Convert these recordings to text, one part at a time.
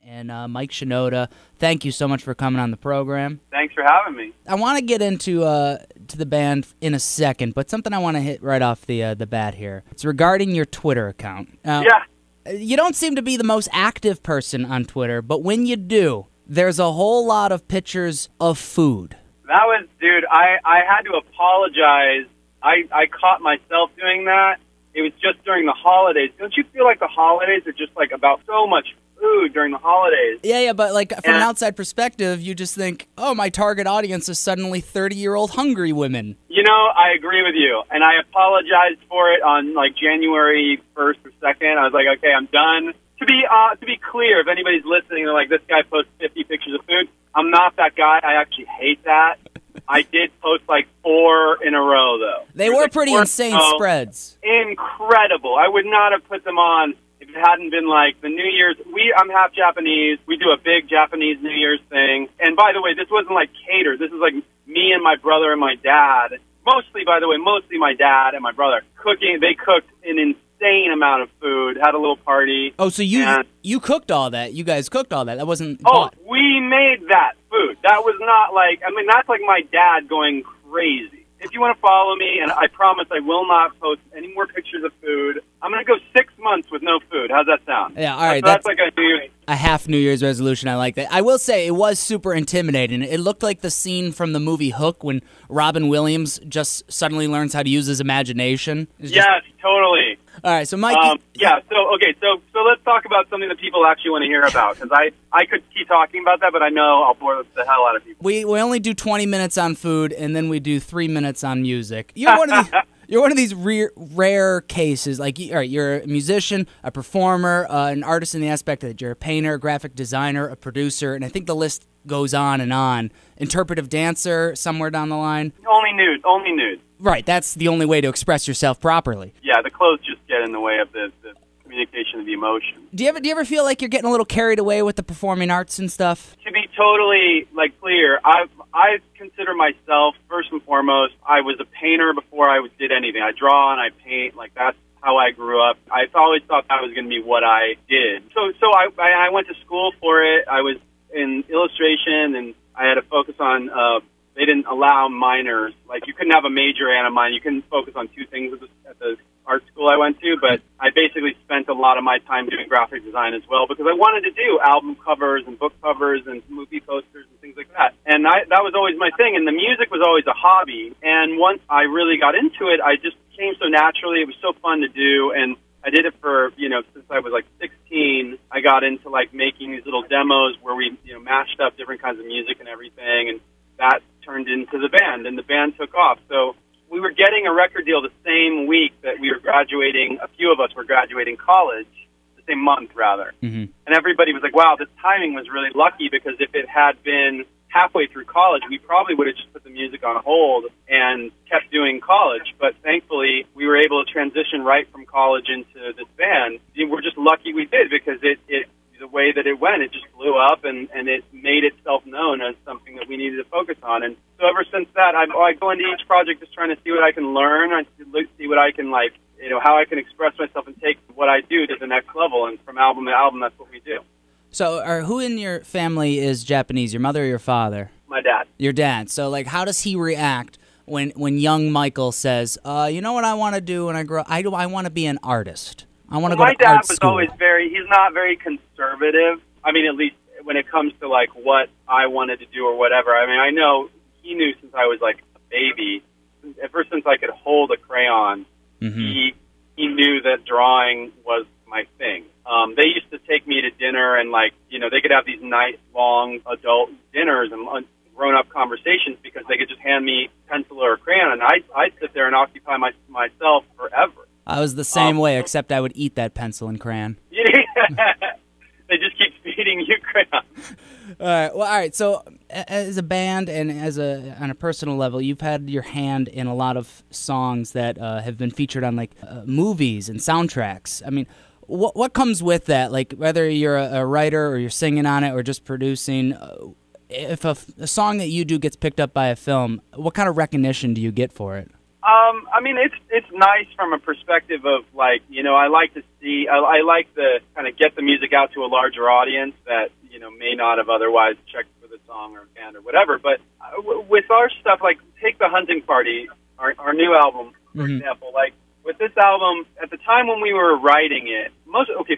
and Mike Shinoda. Thank you so much for coming on the program. Thanks for having me. I want to get into to the band in a second, but something I want to hit right off the bat here. It's regarding your Twitter account. Yeah. You don't seem to be the most active person on Twitter, but when you do, there's a whole lot of pictures of food. That was, dude, I had to apologize. I caught myself doing that. It was just during the holidays. Don't you feel like the holidays are just like about so much food during the holidays? Yeah, but like from an outside perspective, you just think, oh, my target audience is suddenly 30-year-old hungry women. You know, I agree with you, and I apologized for it on like January 1st or 2nd. I was like, okay, I'm done. To be clear, if anybody's listening, they're like, this guy posts 50 pictures of food. I'm not that guy. I actually hate that. I did post like 4 in a row, though. They were like pretty insane spreads. Incredible. I would not have put them on if it hadn't been like the New Year's. I'm half Japanese. We do a big Japanese New Year's thing. And by the way, this wasn't like catered. This is like me and my brother and my dad. Mostly my dad and my brother cooking. They cooked an insane amount of food. Had a little party. Oh, so you cooked all that? You guys cooked all that? That wasn't. Oh, we made that food. That was not like. I mean, that's like my dad going crazy. If you want to follow me, and I promise I will not post any more pictures of food. I'm going to go 6 months with no food. How's that sound? Yeah, all right. That's like a half New Year's resolution. I like that. I will say it was super intimidating. It looked like the scene from the movie Hook when Robin Williams just suddenly learns how to use his imagination. Yes, totally. All right, so Mike. So let's talk about something that people actually want to hear about, because I could keep talking about that, but I know I'll bore the hell out of people. We only do 20 minutes on food, and then we do 3 minutes on music. You're one of these rare cases. Like, all right, you're a musician, a performer, an artist in the aspect that you're a painter, a graphic designer, a producer, and I think the list goes on and on. Interpretive dancer somewhere down the line. Only nude. Right, that's the only way to express yourself properly. Yeah, the clothes just get in the way of the communication of the emotion. Do you ever feel like you're getting a little carried away with the performing arts and stuff? To be totally clear, I consider myself first and foremost. I was a painter before I did anything. I draw and I paint. Like, that's how I grew up. I've always thought that was going to be what I did. So I went to school for it. I was in illustration, and I had to focus on. They didn't allow minors. Like, you couldn't have a major and a minor. You couldn't focus on 2 things at the art school I went to, but I basically spent a lot of my time doing graphic design as well, because I wanted to do album covers and book covers and movie posters and things like that. And that was always my thing, and the music was always a hobby. And once I really got into it, I just came so naturally. It was so fun to do, and I did it for, since I was like 16. I got into like making these little demos where we, mashed up different kinds of music and everything, and that turned into the band, and the band took off. So we were getting a record deal the same week that we were graduating. A few of us were graduating college, the same month, rather. Mm-hmm. And everybody was like, wow, this timing was really lucky, because if it had been halfway through college, we probably would have just put the music on hold and kept doing college. But thankfully, we were able to transition right from college into this band. We're just lucky we did, because the way that it went, it just blew up, and it made itself known as something that we needed to focus on. And so ever since that, I go into each project just trying to see what I can learn, I see what I can, how I can express myself and take what I do to the next level. And from album to album, that's what we do. So who in your family is Japanese, your mother or your father? My dad. Your dad. So, how does he react when young Michael says, you know what I want to do when I grow up? I want to be an artist. I want to go to art school. My dad was always he's not very conservative. I mean, at least when it comes to, what I wanted to do or whatever. I mean, I know he knew since I was, a baby, ever since I could hold a crayon, mm-hmm. he knew that drawing was my thing. They used to take me to dinner, and, they could have these nice, long adult dinners and grown-up conversations, because they could just hand me a pencil or a crayon, and I'd sit there and occupy myself forever. I was the same way, except I would eat that pencil and crayon. Yeah. They just keep feeding you crayons. All right. So, as a band and on a personal level, you've had your hand in a lot of songs that have been featured on movies and soundtracks. I mean, what comes with that? Whether you're a writer or you're singing on it or just producing, if a song that you do gets picked up by a film, what kind of recognition do you get for it? I mean, it's nice from a perspective of, like, you know, I like to see, I like to kind of get the music out to a larger audience that, you know, may not have otherwise checked for the song or band or whatever. But with our stuff, like, take The Hunting Party, our new album, for example. Like, with this album, at the time when we were writing it,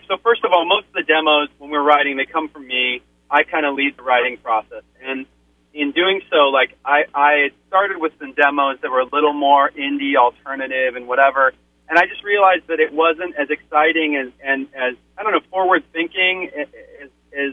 so first of all, most of the demos when we're writing, they come from me. I kind of lead the writing process. And in doing so, like, I started with some demos that were a little more indie, alternative, and whatever, and I just realized that it wasn't as exciting and as, I don't know, forward-thinking as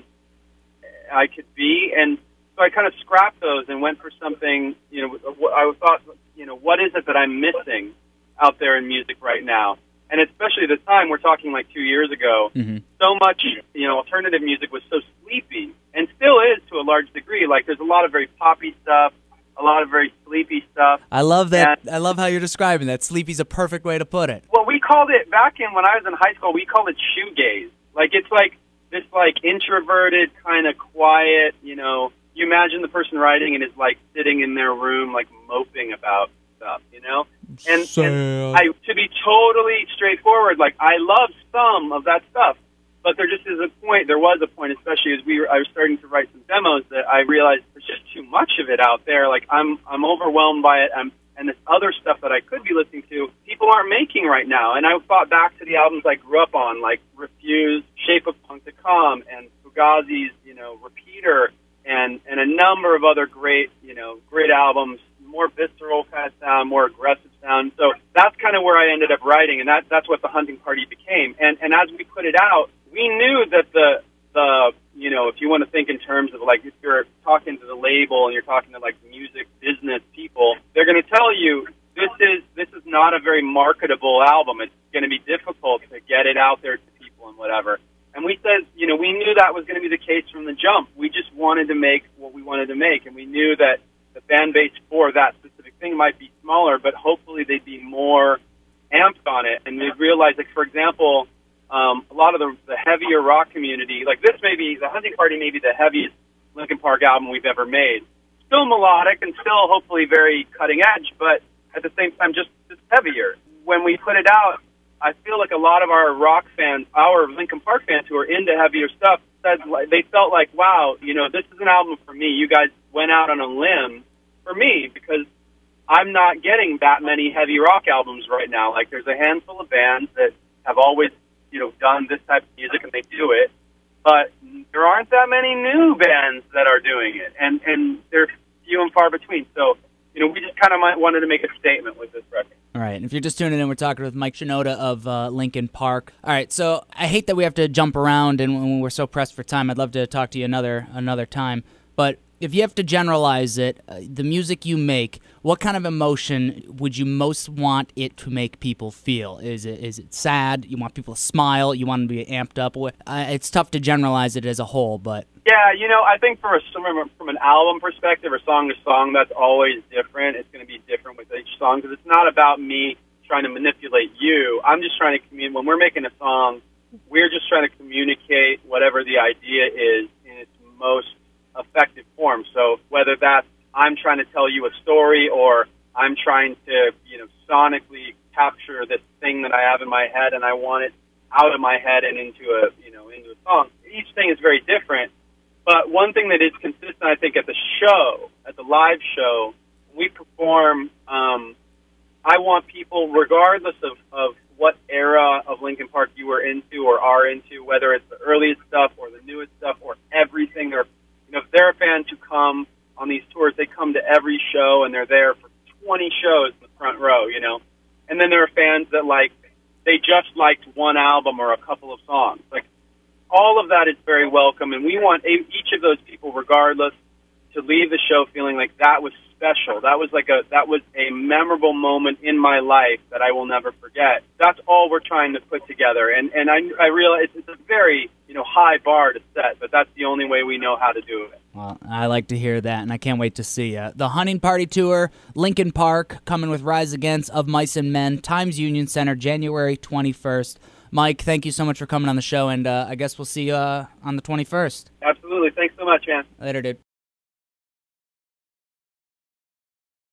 I could be, and so I kind of scrapped those and went for something, you know, I thought, you know, what is it that I'm missing out there in music right now? And especially this time, we're talking like 2 years ago, so much, you know, alternative music was so sleepy, and still is to a large degree. Like, there's a lot of very poppy stuff, a lot of very sleepy stuff. I love that. I love how you're describing that. Sleepy's a perfect way to put it. Well, we called it, back when I was in high school, we called it shoegaze. Like, it's like this, like, introverted, kind of quiet, you know, you imagine the person writing and is, like, sitting in their room, like, moping about stuff, you know? And to be totally straightforward, like, I love some of that stuff, but there was a point, especially as I was starting to write some demos, that I realized there's just too much of it out there. Like, I'm overwhelmed by it, and this other stuff that I could be listening to, people aren't making right now. And I thought back to the albums I grew up on, like Refuse, Shape of Punk to Come, and Fugazi's, you know, Repeater, and a number of other great albums, more visceral kind of sound, more aggressive sound. So that's kind of where I ended up writing, and that's what The Hunting Party became. And as we put it out, we knew that the you know, if you want to think in terms of, like, if you're talking to the label and you're talking to, like, music business people, they're going to tell you this is not a very marketable album. It's going to be difficult to get it out there to people and whatever. And we said, you know, we knew that was going to be the case from the jump. We just wanted to make what we wanted to make, and we knew that the fan base for that specific thing might be smaller, but hopefully they'd be more amped on it. And we realized, like, for example, a lot of the heavier rock community, like The Hunting Party may be the heaviest Linkin Park album we've ever made. Still melodic and still hopefully very cutting edge, but at the same time just heavier. When we put it out, I feel like a lot of our rock fans, our Linkin Park fans who are into heavier stuff, they felt like, wow, you know, this is an album for me. You guys went out on a limb for me, because I'm not getting that many heavy rock albums right now. Like, there's a handful of bands that have always, you know, done this type of music, and they do it, but there aren't that many new bands that are doing it, and they're few and far between. So, you know, we just kind of wanted to make a statement with this record. All right, and if you're just tuning in, we're talking with Mike Shinoda of Linkin Park. All right, so I hate that we have to jump around, and when we're so pressed for time, I'd love to talk to you another time. But if you have to generalize it, the music you make, what kind of emotion would you most want it to make people feel? Is it sad? You want people to smile? You want them to be amped up? It's tough to generalize it as a whole, but... Yeah, you know, I think from an album perspective or song to song, that's always different. It's going to be different with each song, because it's not about me trying to manipulate you. I'm just trying to communicate. When we're making a song, we're just trying to communicate whatever the idea is in its most effective form. So whether that's I'm trying to tell you a story, or I'm trying to, you know, sonically capture this thing that I have in my head and I want it out of my head and into a song. Each thing is very different. But one thing that is consistent, I think, at the live show, when we perform, I want people, regardless of what era of Linkin Park you were into or are into, whether it's the earliest stuff or the newest stuff or everything, or, you know, if there are fans who come on these tours, they come to every show and they're there for 20 shows in the front row, you know. And then there are fans that, like, they just liked one album or a couple of songs. Like, all of that is very welcome, and we want each of those people, regardless, to leave the show feeling like that was special. That was a memorable moment in my life that I will never forget. That's all we're trying to put together, and I realize it's a very, you know, high bar to set, but that's the only way we know how to do it. Well, I like to hear that, and I can't wait to see you. The Hunting Party Tour, Linkin Park, coming with Rise Against, Of Mice and Men, Times Union Center, January 21st. Mike, thank you so much for coming on the show, and I guess we'll see you on the 21st. Absolutely. Thanks so much, man. Later, dude.